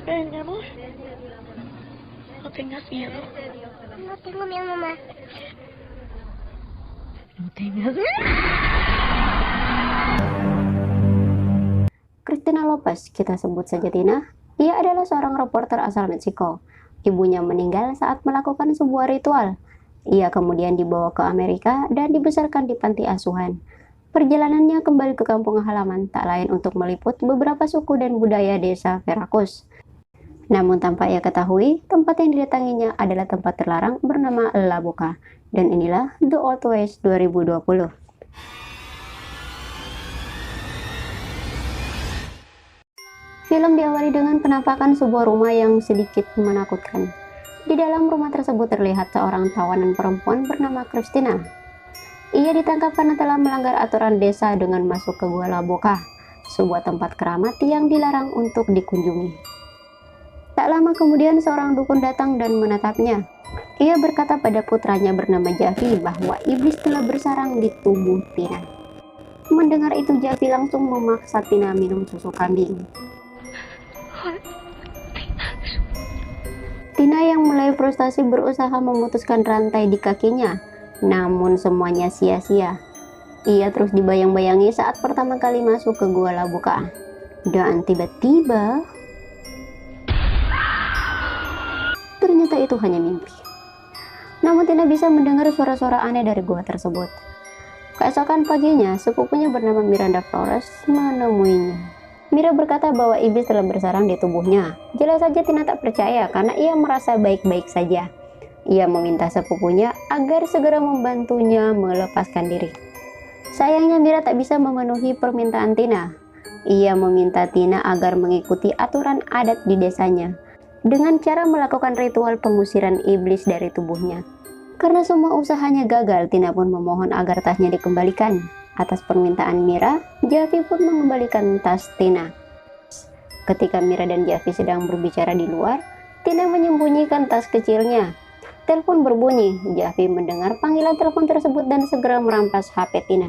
Ven, mi amor. No tengas miedo. No tengo miedo, mamá. No tengas miedo. Christina Lopez, kita sebut saja Tina. Ia adalah seorang reporter asal Meksiko. Ibunya meninggal saat melakukan sebuah ritual. Ia kemudian dibawa ke Amerika dan dibesarkan di panti asuhan. Perjalanannya kembali ke kampung halaman tak lain untuk meliput beberapa suku dan budaya desa Veracruz. Namun tanpa ia ketahui, tempat yang didatanginya adalah tempat terlarang bernama La Boca. Dan inilah The Old West 2020. Film diawali dengan penampakan sebuah rumah yang sedikit menakutkan. Di dalam rumah tersebut terlihat seorang tawanan perempuan bernama Christina. Ia ditangkap karena telah melanggar aturan desa dengan masuk ke Gua La Boca, sebuah tempat keramat yang dilarang untuk dikunjungi. Tak lama kemudian seorang dukun datang dan menatapnya. Ia berkata pada putranya bernama Javi bahwa iblis telah bersarang di tubuh Tina. Mendengar itu Javi langsung memaksa Tina minum susu kambing. Tina yang mulai frustasi berusaha memutuskan rantai di kakinya, namun semuanya sia-sia. Ia terus dibayang-bayangi saat pertama kali masuk ke Gua La Boca. Dan tiba-tiba, ternyata itu hanya mimpi. Namun Tina bisa mendengar suara-suara aneh dari gua tersebut. Keesokan paginya, sepupunya bernama Miranda Flores menemuinya. Mira berkata bahwa iblis telah bersarang di tubuhnya. Jelas saja Tina tak percaya karena ia merasa baik-baik saja. Ia meminta sepupunya agar segera membantunya melepaskan diri. Sayangnya Mira tak bisa memenuhi permintaan Tina. Ia meminta Tina agar mengikuti aturan adat di desanya dengan cara melakukan ritual pengusiran iblis dari tubuhnya. Karena semua usahanya gagal, Tina pun memohon agar tasnya dikembalikan. Atas permintaan Mira, Javi pun mengembalikan tas Tina. Ketika Mira dan Javi sedang berbicara di luar, Tina menyembunyikan tas kecilnya. Telepon berbunyi, Javi mendengar panggilan telepon tersebut dan segera merampas HP Tina.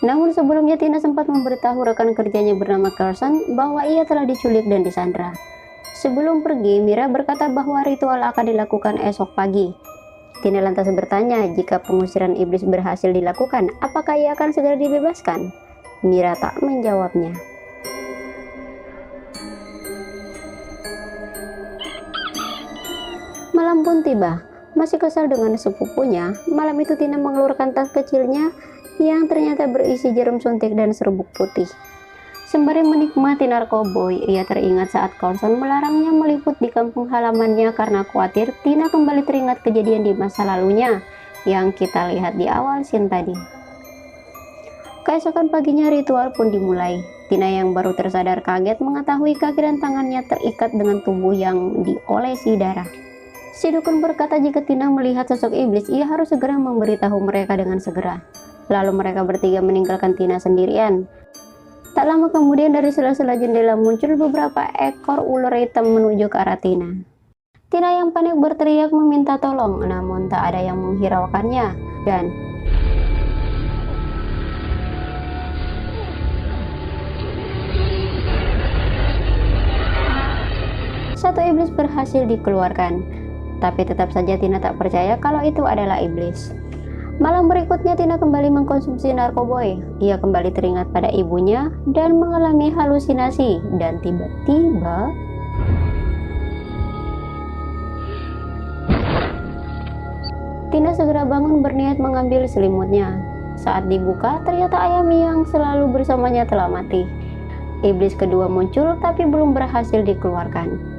Namun sebelumnya Tina sempat memberitahu rekan kerjanya bernama Carson bahwa ia telah diculik dan disandra. Sebelum pergi, Mira berkata bahwa ritual akan dilakukan esok pagi. Tina lantas bertanya jika pengusiran iblis berhasil dilakukan, apakah ia akan segera dibebaskan? Mira tak menjawabnya. Malam pun tiba. Masih kesal dengan sepupunya, malam itu Tina mengeluarkan tas kecilnya yang ternyata berisi jarum suntik dan serbuk putih. Sembari menikmati narkoboy, ia teringat saat Carlson melarangnya meliput di kampung halamannya karena khawatir Tina kembali teringat kejadian di masa lalunya yang kita lihat di awal scene tadi. Keesokan paginya ritual pun dimulai. Tina yang baru tersadar kaget mengetahui kaki dan tangannya terikat dengan tubuh yang diolesi darah. Si dukun berkata jika Tina melihat sosok iblis, ia harus segera memberitahu mereka dengan segera. Lalu mereka bertiga meninggalkan Tina sendirian. Tak lama kemudian dari sela-sela jendela muncul beberapa ekor ular hitam menuju ke arah Tina. Tina yang panik berteriak meminta tolong, namun tak ada yang menghiraukannya. Dan satu iblis berhasil dikeluarkan. Tapi tetap saja Tina tak percaya kalau itu adalah iblis. Malam berikutnya Tina kembali mengkonsumsi narkoboy. Ia kembali teringat pada ibunya dan mengalami halusinasi. Dan tiba-tiba Tina segera bangun berniat mengambil selimutnya. Saat dibuka, ternyata ayam yang selalu bersamanya telah mati. Iblis kedua muncul tapi belum berhasil dikeluarkan.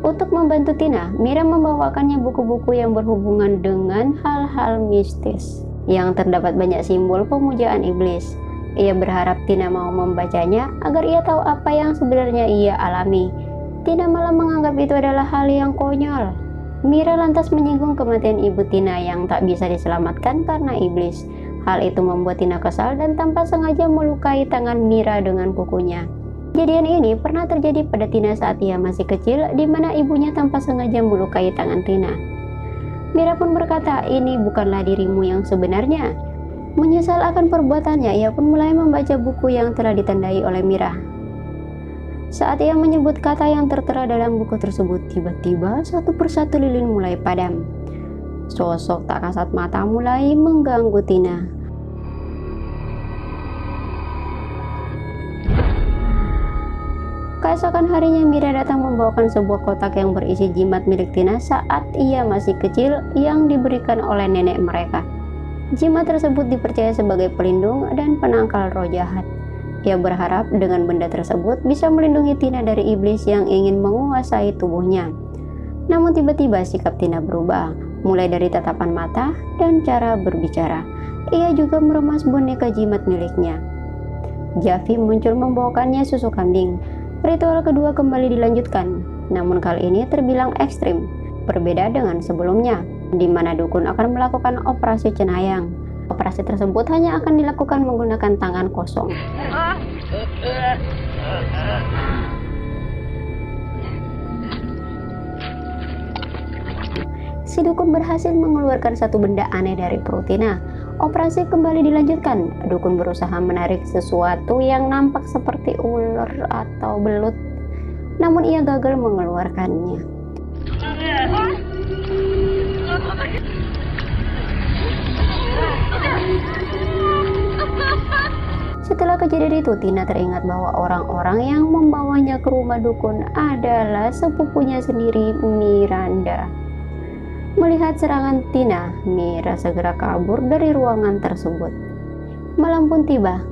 Untuk membantu Tina, Mira membawakannya buku-buku yang berhubungan dengan hal-hal mistis yang terdapat banyak simbol pemujaan iblis. Ia berharap Tina mau membacanya agar ia tahu apa yang sebenarnya ia alami. Tina malah menganggap itu adalah hal yang konyol. Mira lantas menyinggung kematian ibu Tina yang tak bisa diselamatkan karena iblis. Hal itu membuat Tina kesal dan tanpa sengaja melukai tangan Mira dengan kukunya. Kejadian ini pernah terjadi pada Tina saat ia masih kecil, di mana ibunya tanpa sengaja melukai tangan Tina. Mira pun berkata, ini bukanlah dirimu yang sebenarnya. Menyesal akan perbuatannya, ia pun mulai membaca buku yang telah ditandai oleh Mira. Saat ia menyebut kata yang tertera dalam buku tersebut, tiba-tiba satu persatu lilin mulai padam. Sosok tak kasat mata mulai mengganggu Tina. Keesokan harinya Mira datang membawakan sebuah kotak yang berisi jimat milik Tina saat ia masih kecil yang diberikan oleh nenek mereka. Jimat tersebut dipercaya sebagai pelindung dan penangkal roh jahat. Ia berharap dengan benda tersebut bisa melindungi Tina dari iblis yang ingin menguasai tubuhnya. Namun tiba-tiba sikap Tina berubah, mulai dari tatapan mata dan cara berbicara. Ia juga meremas boneka jimat miliknya. Javi muncul membawakannya susu kambing. Ritual kedua kembali dilanjutkan, namun kali ini terbilang ekstrim, berbeda dengan sebelumnya, di mana dukun akan melakukan operasi cenayang. Operasi tersebut hanya akan dilakukan menggunakan tangan kosong. Si dukun berhasil mengeluarkan satu benda aneh dari perut Tina. Operasi kembali dilanjutkan. Dukun berusaha menarik sesuatu yang nampak seperti ular atau belut, namun ia gagal mengeluarkannya. Setelah kejadian itu, Tina teringat bahwa orang-orang yang membawanya ke rumah dukun adalah sepupunya sendiri, Miranda. Melihat serangan Tina, Mira segera kabur dari ruangan tersebut. Malam pun tiba.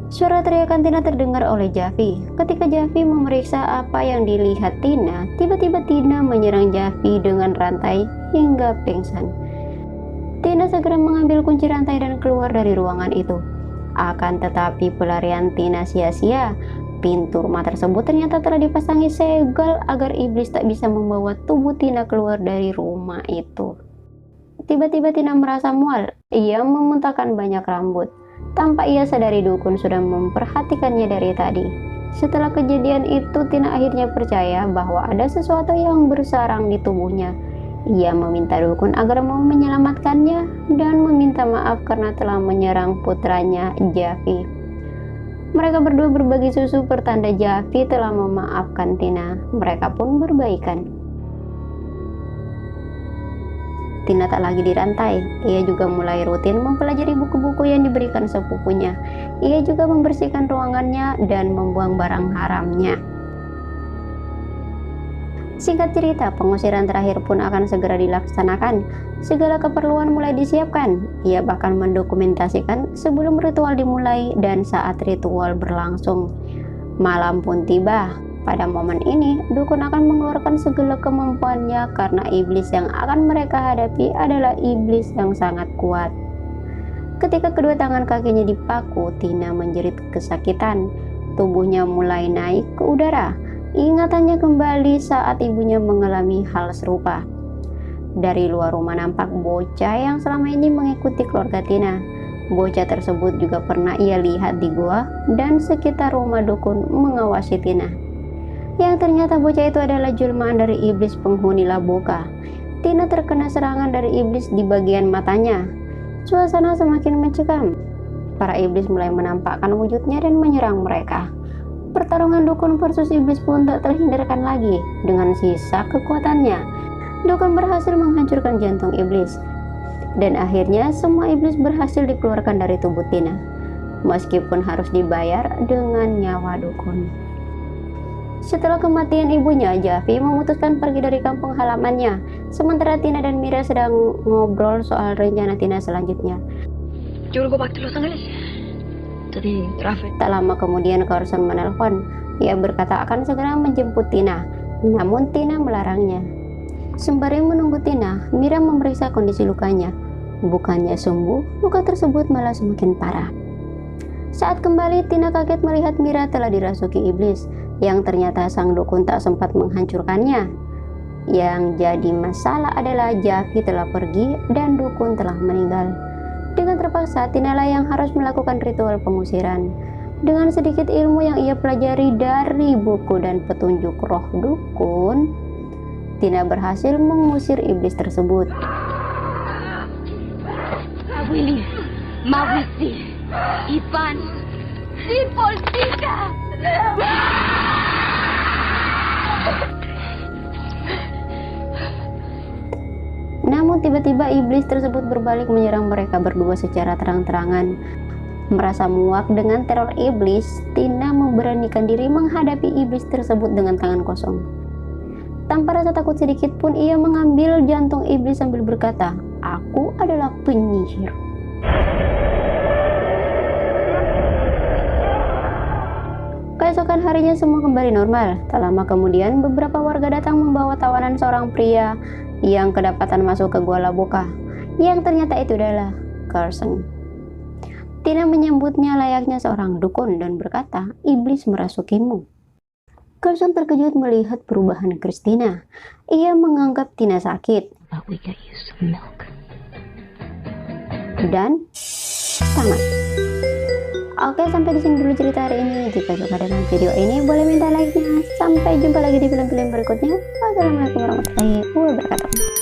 Suara teriakan Tina terdengar oleh Javi. Ketika Javi memeriksa apa yang dilihat Tina, tiba-tiba Tina menyerang Javi dengan rantai hingga pingsan. Tina segera mengambil kunci rantai dan keluar dari ruangan itu. Akan tetapi pelarian Tina sia-sia. Pintu rumah tersebut ternyata telah dipasangi segel agar iblis tak bisa membawa tubuh Tina keluar dari rumah itu. Tiba-tiba Tina merasa mual. Ia memuntahkan banyak rambut. Tanpa ia sadari dukun sudah memperhatikannya dari tadi. Setelah kejadian itu, Tina akhirnya percaya bahwa ada sesuatu yang bersarang di tubuhnya. Ia meminta dukun agar mau menyelamatkannya dan meminta maaf karena telah menyerang putranya Javi. Mereka berdua berbagi susu pertanda Javi telah memaafkan Tina. Mereka pun berbaikan. Tina tak lagi dirantai. Ia juga mulai rutin mempelajari buku-buku yang diberikan sepupunya. Ia juga membersihkan ruangannya dan membuang barang haramnya. Singkat cerita, pengusiran terakhir pun akan segera dilaksanakan. Segala keperluan mulai disiapkan. Ia bahkan mendokumentasikan sebelum ritual dimulai dan saat ritual berlangsung. Malam pun tiba. Pada momen ini, dukun akan mengeluarkan segala kemampuannya karena iblis yang akan mereka hadapi adalah iblis yang sangat kuat. Ketika kedua tangan kakinya dipaku, Tina menjerit kesakitan. Tubuhnya mulai naik ke udara. Ingatannya kembali saat ibunya mengalami hal serupa. Dari luar rumah nampak bocah yang selama ini mengikuti keluarga Tina. Bocah tersebut juga pernah ia lihat di gua dan sekitar rumah dukun mengawasi Tina. Yang ternyata bocah itu adalah jelmaan dari iblis penghuni Laboka. Tina terkena serangan dari iblis di bagian matanya. Suasana semakin mencekam. Para iblis mulai menampakkan wujudnya dan menyerang mereka. Pertarungan dukun versus iblis pun tak terhindarkan lagi. Dengan sisa kekuatannya, dukun berhasil menghancurkan jantung iblis. Dan akhirnya semua iblis berhasil dikeluarkan dari tubuh Tina, meskipun harus dibayar dengan nyawa dukun. Setelah kematian ibunya, Javi memutuskan pergi dari kampung halamannya. Sementara Tina dan Mira sedang ngobrol soal rencana Tina selanjutnya. Tak lama kemudian Carson menelpon. Ia berkata akan segera menjemput Tina, namun Tina melarangnya. Sembari menunggu Tina, Mira memeriksa kondisi lukanya. Bukannya sembuh, luka tersebut malah semakin parah. Saat kembali, Tina kaget melihat Mira telah dirasuki iblis, yang ternyata sang dukun tak sempat menghancurkannya. Yang jadi masalah adalah Javi telah pergi dan dukun telah meninggal. Dengan terpaksa, Tina lah yang harus melakukan ritual pengusiran. Dengan sedikit ilmu yang ia pelajari dari buku dan petunjuk roh dukun, Tina berhasil mengusir iblis tersebut. Willy, Mawisi, Ivan, si Polsika. Namun tiba-tiba iblis tersebut berbalik menyerang mereka berdua secara terang-terangan. Merasa muak dengan teror iblis, Tina memberanikan diri menghadapi iblis tersebut dengan tangan kosong. Tanpa rasa takut sedikit pun ia mengambil jantung iblis sambil berkata, "Aku adalah penyihir." Keesokan harinya semua kembali normal. Tak lama kemudian beberapa warga datang membawa tawanan seorang pria yang kedapatan masuk ke gua Laboka, yang ternyata itu adalah Carson. Tina menyambutnya layaknya seorang dukun dan berkata, "Iblis merasukimu." Carson terkejut melihat perubahan Christina. Ia menganggap Tina sakit. But we got you some milk. Dan tamat. Oke, sampai di sini dulu cerita hari ini. Jika suka dengan video ini, boleh minta like-nya. Sampai jumpa lagi di film-film berikutnya. Wassalamualaikum warahmatullahi wabarakatuh.